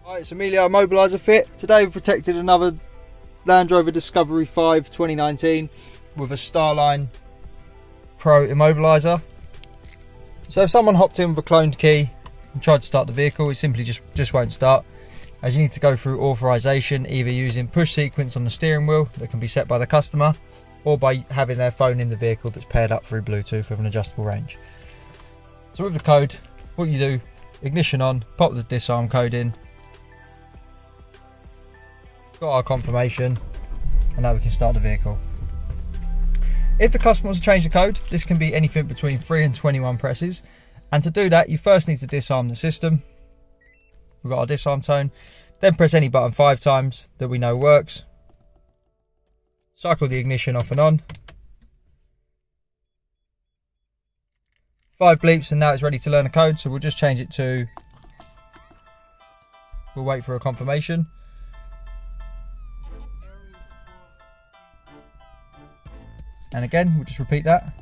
Hi, it's Immobiliser fit. Today we've protected another Land Rover Discovery 5 2019 with a Starline Pro Immobiliser. So if someone hopped in with a cloned key and tried to start the vehicle, it simply just won't start, as you need to go through authorization, either using push sequence on the steering wheel that can be set by the customer, or by having their phone in the vehicle that's paired up through Bluetooth with an adjustable range. So with the code, what you do, ignition on, pop the disarm code in, got our confirmation, and now we can start the vehicle. If the customer wants to change the code, this can be anything between 3 and 21 presses, and to do that you first need to disarm the system. We've got our disarm tone, then press any button 5 times that we know works, cycle the ignition off and on, 5 bleeps, and now it's ready to learn a code. So we'll just change it to, we'll wait for a confirmation. And again, we'll just repeat that.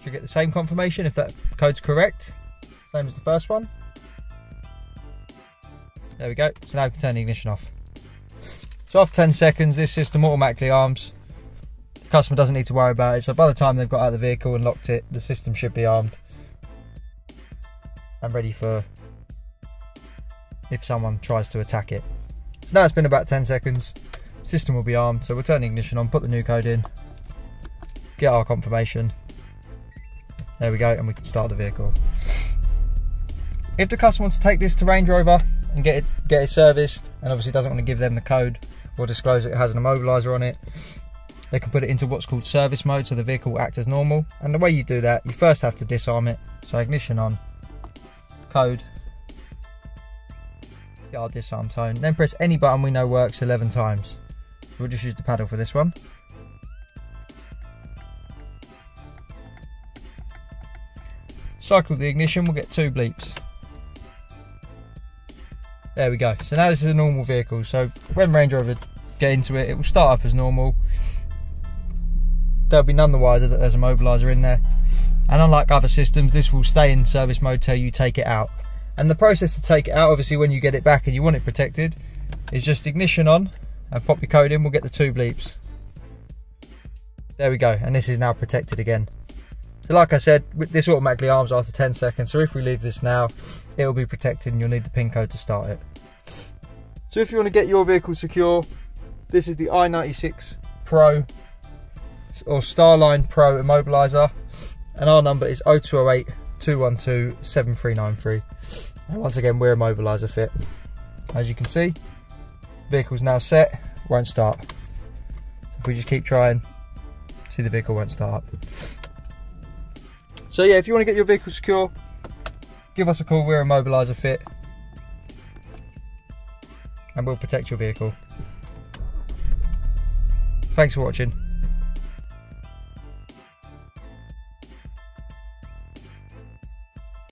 You'll get the same confirmation if that code's correct, same as the first one. There we go. So now we can turn the ignition off. So after 10 seconds, this system automatically arms. The customer doesn't need to worry about it. So by the time they've got out of the vehicle and locked it, the system should be armed and ready for if someone tries to attack it. So now it's been about 10 seconds. System will be armed, so we'll turn the ignition on, put the new code in, get our confirmation. There we go, and we can start the vehicle. If the customer wants to take this to Range Rover and get it serviced, and obviously doesn't want to give them the code or disclose it has an immobiliser on it, they can put it into what's called service mode, so the vehicle will act as normal. And the way you do that, you first have to disarm it. So ignition on, code, get our disarm tone, then press any button we know works 11 times. We'll just use the paddle for this one. Cycle the ignition, we'll get 2 bleeps. There we go. So now this is a normal vehicle. So when Range Rover get into it, it will start up as normal. There'll be none the wiser that there's a immobiliser in there. And unlike other systems, this will stay in service mode till you take it out. And the process to take it out, obviously when you get it back and you want it protected, is just ignition on and pop your code in, we'll get the 2 bleeps. There we go, and this is now protected again. So like I said, this automatically arms after 10 seconds, so if we leave this now, it will be protected and you'll need the PIN code to start it. So if you want to get your vehicle secure, this is the i96 Pro or Starline Pro Immobiliser, and our number is 0208 212 7393. And once again, we're Immobiliser fit. As you can see, vehicle's now set, won't start. So if we just keep trying, see the vehicle won't start up. So yeah, if you want to get your vehicle secure, give us a call, we're Immobiliser fit, and we'll protect your vehicle. Thanks for watching.